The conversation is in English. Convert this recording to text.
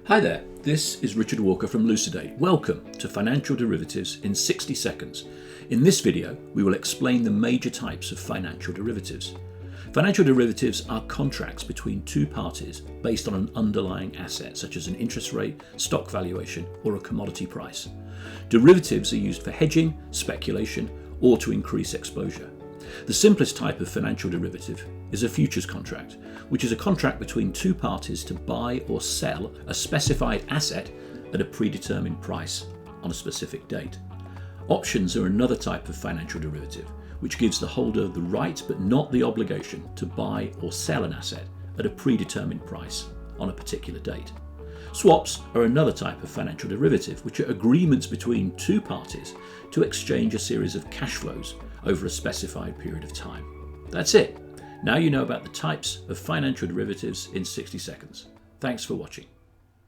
Hi there, this is Richard Walker from Lucidate. Welcome to Financial Derivatives in 60 seconds. In this video, we will explain the major types of financial derivatives. Financial derivatives are contracts between two parties based on an underlying asset, such as an interest rate, stock valuation, or a commodity price. Derivatives are used for hedging, speculation, or to increase exposure. The simplest type of financial derivative is a futures contract, which is a contract between two parties to buy or sell a specified asset at a predetermined price on a specific date. Options are another type of financial derivative, which gives the holder the right but not the obligation to buy or sell an asset at a predetermined price on a particular date. Swaps are another type of financial derivative, which are agreements between two parties to exchange a series of cash flows over a specified period of time. That's it. Now you know about the types of financial derivatives in 60 seconds. Thanks for watching.